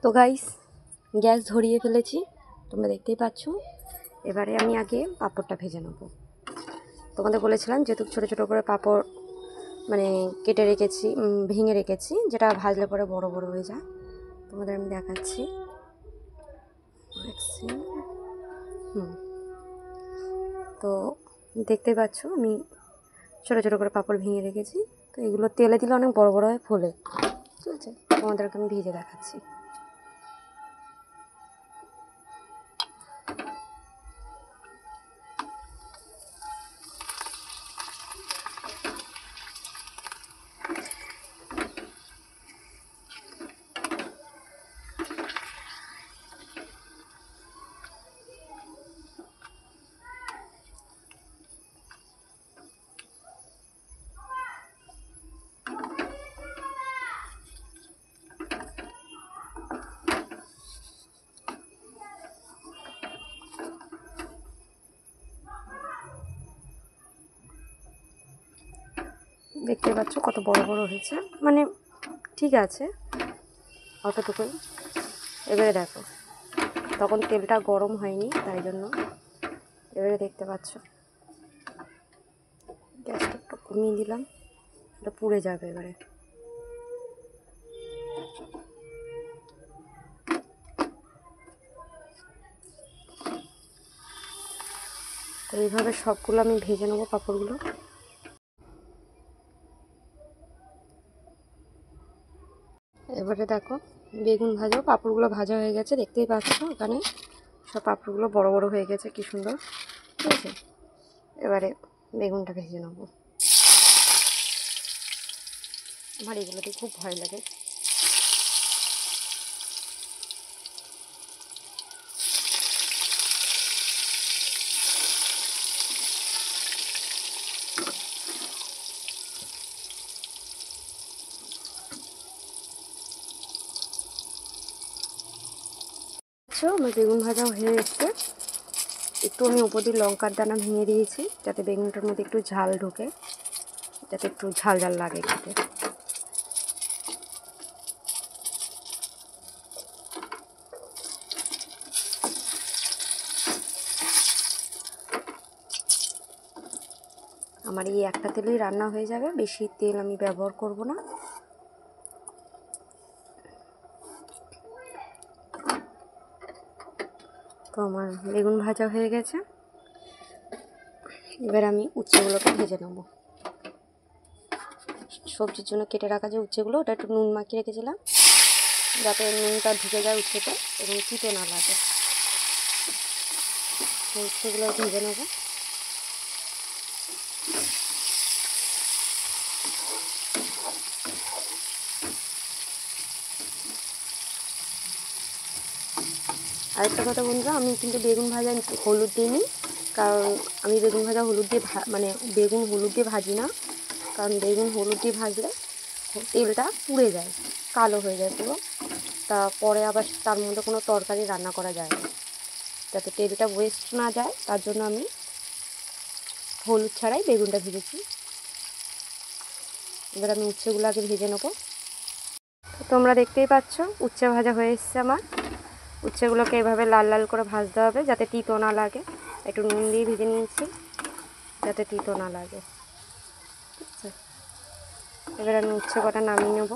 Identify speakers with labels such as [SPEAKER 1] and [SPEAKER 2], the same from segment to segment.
[SPEAKER 1] তো guys, gas ধরিয়ে ফেলেছি, তোমরা দেখতেই পাচ্ছ। এবারে আমি আগে পাঁপড়টা ভেজে নেব। তোমাদের বলেছিলাম যেহেতু ছোটো ছোটো করে পাঁপড় মানে কেটে রেখেছি, ভেঙে রেখেছি, যেটা ভাজলে পরে বড় বড় হয়ে যায়। তোমাদের আমি দেখাচ্ছি। তো দেখতেই পাচ্ছ আমি ছোটো ছোটো করে পাঁপড় ভেঙে রেখেছি। তো এগুলো তেলে দিলে অনেক বড় বড় হয়ে ফোলে, ঠিক আছে। তোমাদেরকে আমি ভেজে দেখাচ্ছি। দেখতে পাচ্ছ কত বড় বড় হয়েছে, মানে ঠিক আছে অতটুকুই। এবারে দেখো, তখন তেলটা গরম হয়নি, তাই জন্য। এবারে দেখতে পাচ্ছ গ্যাসটা একটু কমিয়ে দিলাম, এটা পুড়ে যাবে এবারে। তো এইভাবে সবগুলো আমি ভেজে নেবো পাঁপড়গুলো। এবারে দেখো বেগুন ভাজা, পাঁপড়গুলো ভাজা হয়ে গেছে, দেখতেই পাচ্ছ এখানে সব পাঁপড়গুলো বড় বড় হয়ে গেছে, কি সুন্দর, ঠিক আছে। এবারে বেগুনটা ভেজে নেবো। আমার এগুলোতে খুব ভয় লাগে। আমার বেগুন ভাজা হয়ে এসছে। একটু আমি উপর দিয়ে লঙ্কার দানা ভেঙে দিয়েছি, যাতে বেগুনটার মধ্যে একটু ঝাল ঢোকে, যাতে একটু ঝাল ঝাল লাগে খেতে। আমার এই একটা তেলেই রান্না হয়ে যাবে, বেশি তেল আমি ব্যবহার করব না। তো আমার বেগুন ভাজা হয়ে গেছে। এবার আমি উচ্ছেগুলোকে ভেজে নেব। সবজির জন্য কেটে রাখা যে উচ্ছেগুলো, ওটা একটু নুন মাখিয়ে রেখেছিলাম, যাতে নুনটা ঢুকে যায় উচ্ছেতে এবং তিতো না লাগে। উচ্ছেগুলো ভেজে নেব। আরেকটা কথা বন্ধুরা, আমি কিন্তু বেগুন ভাজা হলুদ দিইনি, কারণ আমি বেগুন ভাজা হলুদ দিয়ে মানে বেগুন হলুদ দিয়ে ভাজি না, কারণ বেগুন হলুদ দিয়ে ভাজলে তেলটা পুড়ে যায়, কালো হয়ে যায় পুরো। তারপরে আবার তার মধ্যে কোনো তরকারি রান্না করা যায় না, যাতে তেলটা ওয়েস্ট না যায়, তার জন্য আমি হলুদ ছাড়াই বেগুনটা ভেজেছি। এবার আমি উচ্ছেগুলো আগে ভেজে নেবো। তোমরা দেখতেই পাচ্ছ উচ্ছে ভাজা হয়ে এসছে আমার। উচ্ছেগুলোকে এভাবে লাল লাল করে ভাজতে হবে, যাতে তিতো না লাগে। একটু নুন দিয়ে ভেজে নিয়েছি, যাতে তিতো না লাগে, ঠিক আছে। এবার আমি উচ্ছে কটা নামিয়ে নেব।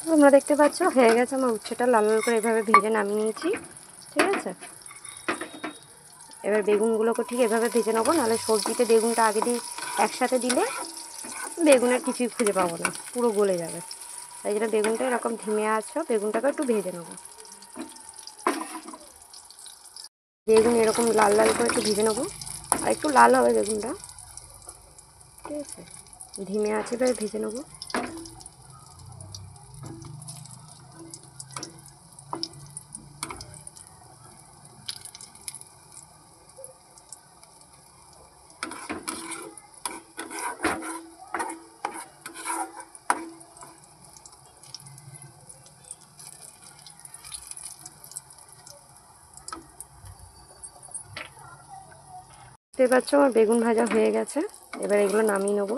[SPEAKER 1] তোমরা দেখতে পাচ্ছ হয়ে গেছে আমার উচ্ছেটা, লাল লাল করে এভাবে ভেজে নামিয়ে নিয়েছি, ঠিক আছে। এবার বেগুনগুলোকে ঠিক এভাবে ভেজে নেবো, নাহলে সবজিতে বেগুনটা আগে দিয়ে একসাথে দিলে বেগুনের কিছুই খুঁজে পাবো না, পুরো গলে যাবে। তাই জন্য বেগুনটা এরকম ধিমে আছো, বেগুনটাকে একটু ভেজে নেবো। বেগুন এরকম লাল লাল করে একটু ভেজে নেবো, আর একটু লাল হবে বেগুনটা, ঠিক আছে। ধিমে আছে এবার ভেজে নেবো। দেখতে পাচ্ছ আমার বেগুন ভাজা হয়ে গেছে। এবার এগুলো নামিয়ে নেবো।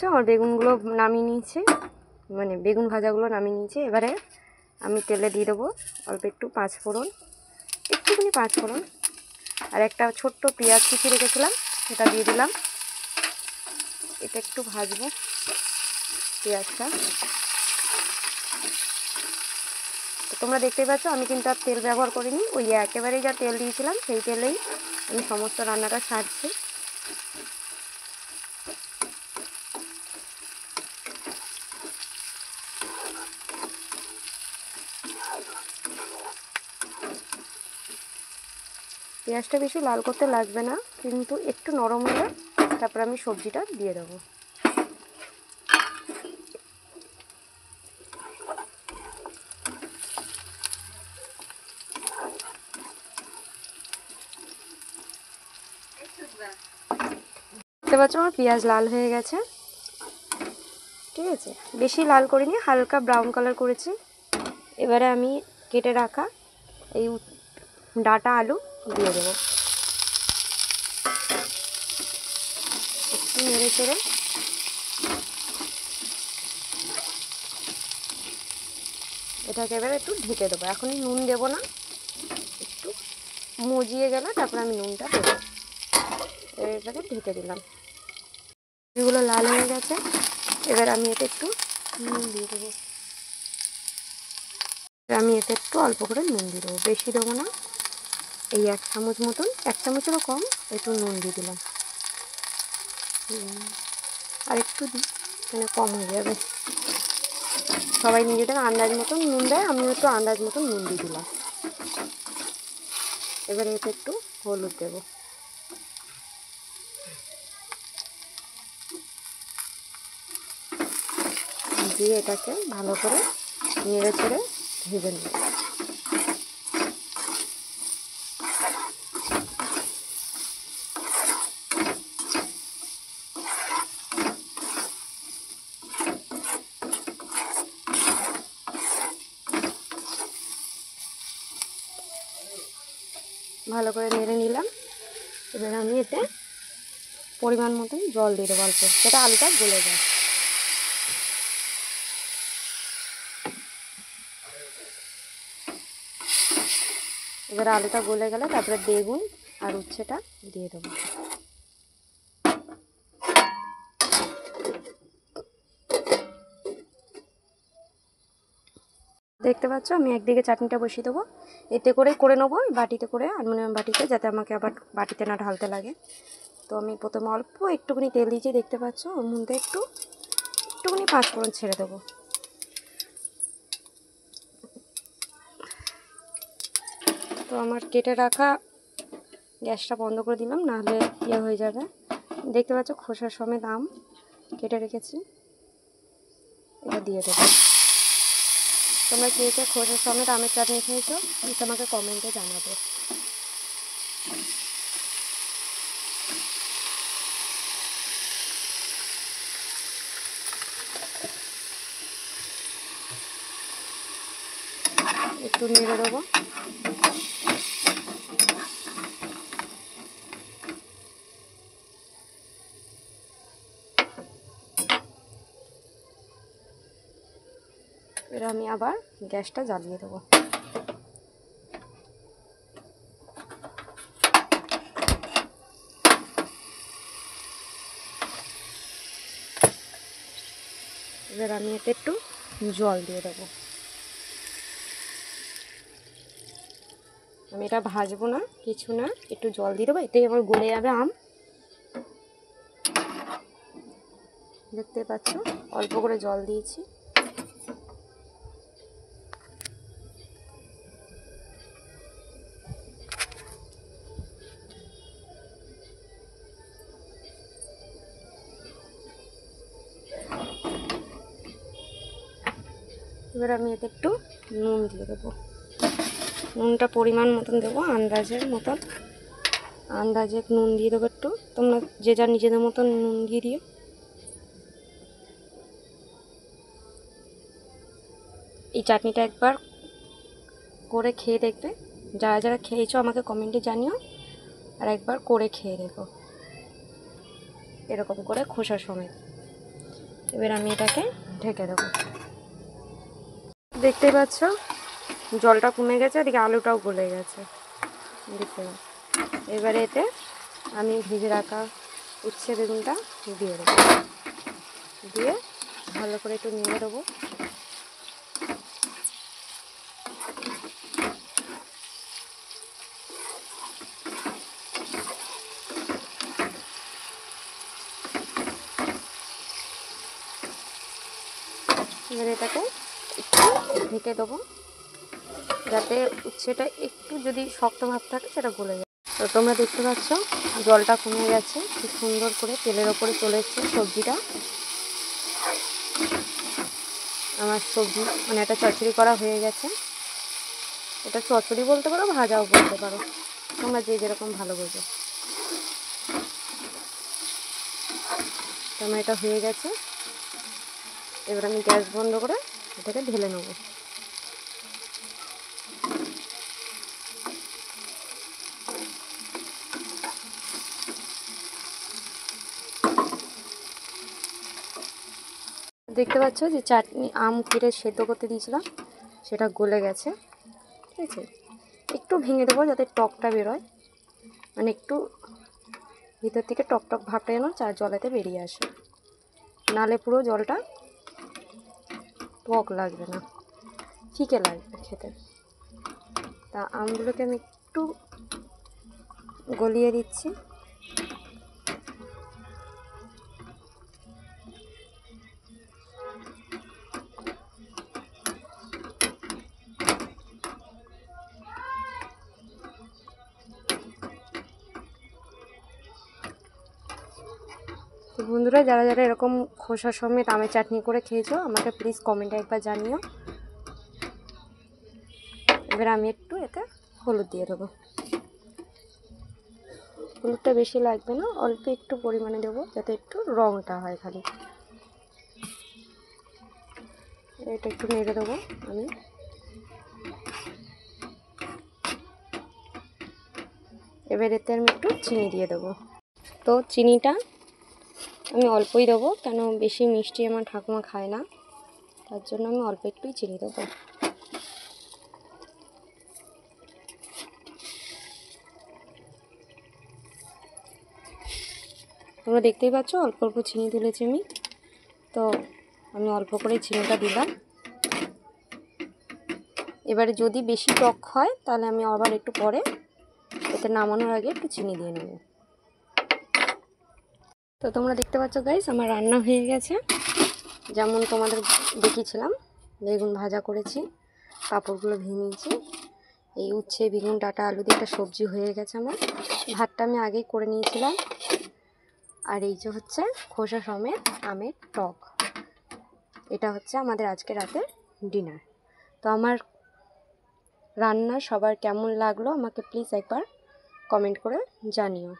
[SPEAKER 1] আমার বেগুনগুলো নামিয়ে নিয়েছি, মানে বেগুন ভাজাগুলো নামিয়ে নিয়েছি। এবারে আমি তেলে দিয়ে দেবো অল্প একটু পাঁচফোড়ন, একটুখানি পাঁচফোড়ন, আর একটা ছোট্ট পেঁয়াজ কুচি রেখেছিলাম সেটা দিয়ে দিলাম। এটা একটু ভাজবো পেঁয়াজটা। তো তোমরা দেখতেই পাচ্ছ আমি কিন্তু আর তেল ব্যবহার করিনি, ওই একেবারেই যা তেল দিয়েছিলাম সেই তেলেই আমি সমস্ত রান্নাটা সারছি। পেঁয়াজটা বেশি লাল করতে লাগবে না, কিন্তু একটু নরম হলে তারপর আমি সবজিটা দিয়ে দেবো। দেখতে পাচ্ছ আমার পেঁয়াজ লাল হয়ে গেছে, ঠিক আছে, বেশি লাল করিনি, হালকা ব্রাউন কালার করেছি। এবারে আমি কেটে রাখা এই ডাঁটা আলু দিয়ে দেবো। একটু নেড়ে চেড়ে এটাকে এবারে একটু ঢেকে দেবো। এখনই নুন দেবো না, একটু মজিয়ে গেলে তারপর আমি নুনটা দেবো। এটাকে ঢেকে দিলাম। এগুলো লাল হয়ে গেছে, এবার আমি এতে একটু নুন দিয়ে দেবো। আমি এতে একটু অল্প করে নুন দিয়ে দেবো, বেশি দেবো না, এই 1 চামচ মতন, 1 চামচেরও কম একটু নুন দিয়ে দিলাম। আর একটু দিই, মানে কম হয়ে যাবে। সবাই নিজেদের আন্দাজ মতন নুন দেয়, আমিও একটু আন্দাজ মতন নুন দিয়ে দিলাম। এবারে এতে একটু হলুদ দেবো। দিয়ে এটাকে ভালো করে নেড়ে চেড়ে ভেজে নেব। ভালো করে নেড়ে নিলাম। এবার আমি এতে পরিমাণ মতন জল দিয়ে দেবো অল্প, সেটা আলুটা গলে যায়। এবার আলুটা গলে গেলে তারপরে বেগুন আর উচ্ছেটা দিয়ে দেবো। দেখতে পাচ্ছ আমি একদিকে চাটনিটা বসিয়ে দেবো, এতে করে নেবো বাটিতে করে, অ্যালুমিনিয়াম বাটিতে, যাতে আমাকে আবার বাটিতে না ঢালতে লাগে। তো আমি প্রথমে অল্প একটুখানি তেল দিয়েছি, দেখতে পাচ্ছ, ওর মধ্যে একটুখানি পাঁচফোড়ন ছেড়ে দেবো। তো আমার কেটে রাখা, গ্যাসটা বন্ধ করে দিলাম, নাহলে ইয়ে হয়ে যাবে। দেখতে পাচ্ছ খোসা সমেত আম কেটে রেখেছি, এটা দিয়ে দেবো। তোমরা কে কে খোসা সমেত আমের চাটনি খেয়েছো এটা আমাকে কমেন্টে জানাবে। একটু নেড়ে দেবো। এবার আমি আবার গ্যাসটা জ্বালিয়ে দেবো। এবার আমি এতে একটু জল দিয়ে দেবো। আমি এটা ভাজবো না, কিছু না, একটু জল দিয়ে দেবো, এতেই আমার গলে যাবে আম। দেখতে পাচ্ছ অল্প করে জল দিয়েছি। এবার আমি এতে একটু নুন দিয়ে দেবো। নুনটা পরিমাণ মতন দেবো, আন্দাজের মতন, আন্দাজে নুন দিয়ে দেবো একটু। তোমরা যে যা নিজেদের মতন নুন দিয়ে দিও। এই চাটনিটা একবার করে খেয়ে দেখবে। যারা যারা খেয়েছো আমাকে কমেন্টে জানিও, আর একবার করে খেয়ে দেখো এরকম করে খোসা সমেত। এবার আমি এটাকে ঢেকে দেবো। দেখতে পাচ্ছ জলটা কমে গেছে, এদিকে আলুটাও গলে গেছে, দেখতে পাচ্ছ। এবারে এতে আমি ভেজে রাখা উচ্ছে বেগুনটা দিয়ে দেবো, দিয়ে ভালো করে একটু নেড়ে দেবো। এবারে এটাকে একটু ঢেকে দেবো, যাতে উচ্ছেটা একটু যদি শক্ত ভাব থাকে সেটা গলে যায়। তো তোমরা দেখতে পাচ্ছ জলটা কমে গেছে, খুব সুন্দর করে তেলের ওপরে চলে এসছে সবজিটা। আমার সবজি মানে এটা চচ্চড়ি করা হয়ে গেছে। এটা চচ্চড়ি বলতে পারো, ভাজাও বলতে পারো, তোমরা যে যেরকম ভালো বোঝো। তো আমার এটা হয়ে গেছে। এবার আমি গ্যাস বন্ধ করে এটাকে ঢেলে নেব। দেখতে পাচ্ছ যে চাটনি আম কেটে সেদ্ধ করতে দিয়েছিলাম সেটা গলে গেছে, ঠিক আছে। একটু ভেঙে দেবো যাতে টকটা বেরোয়, মানে একটু ভিতর থেকে টক টক ভাবটা যেন চার জলেতে বেরিয়ে আসে, নালে পুরো জলটা টক লাগবে না, ফিকে লাগবে খেতে। তা আমগুলোকে আমি একটু গলিয়ে দিচ্ছি। তো বন্ধুরা যারা যারা এরকম খোসা সমেত আমের চাটনি করে খেয়েছো আমাকে প্লিজ কমেন্টে একবার জানিও। এবার আমি একটু এতে হলুদ দিয়ে দেবো। হলুদটা বেশি লাগবে না, অল্প একটু পরিমাণে দেবো যাতে একটু রঙটা হয় খালি। এটা একটু নেড়ে দেবো আমি। এবার এতে আমি একটু চিনি দিয়ে দেবো। তো চিনিটা আমি অল্পই দেবো, কেন বেশি মিষ্টি আমার ঠাকুমা খায় না, তার জন্য আমি অল্প একটুই চিনি দেবো। তোমরা দেখতেই পাচ্ছ অল্প অল্প চিনি তুলেছি আমি, তো আমি অল্প করে চিনিটা দিলাম। এবারে যদি বেশি টক হয় তাহলে আমি আবার একটু পরে এতে নামানোর আগে একটু চিনি দিয়ে নেব। তো তোমরা দেখতে পাচ্ছ গাইস আমার রান্না হয়ে গেছে, যেমন তোমাদের দেখিয়েছিলাম। বেগুন ভাজা করেছি, পাঁপড়গুলো ভেঙে নিয়েছি, এই উচ্ছে বেগুন ডাঁটা আলু দিয়ে একটা সবজি হয়ে গেছে আমার। ভাতটা আমি আগেই করে নিয়েছিলাম। আর এই যে হচ্ছে খোসা সমেত আমের টক, এটা হচ্ছে আমাদের আজকে রাতের ডিনার। তো আমার রান্না সবার কেমন লাগলো আমাকে প্লিজ একবার কমেন্ট করে জানিও।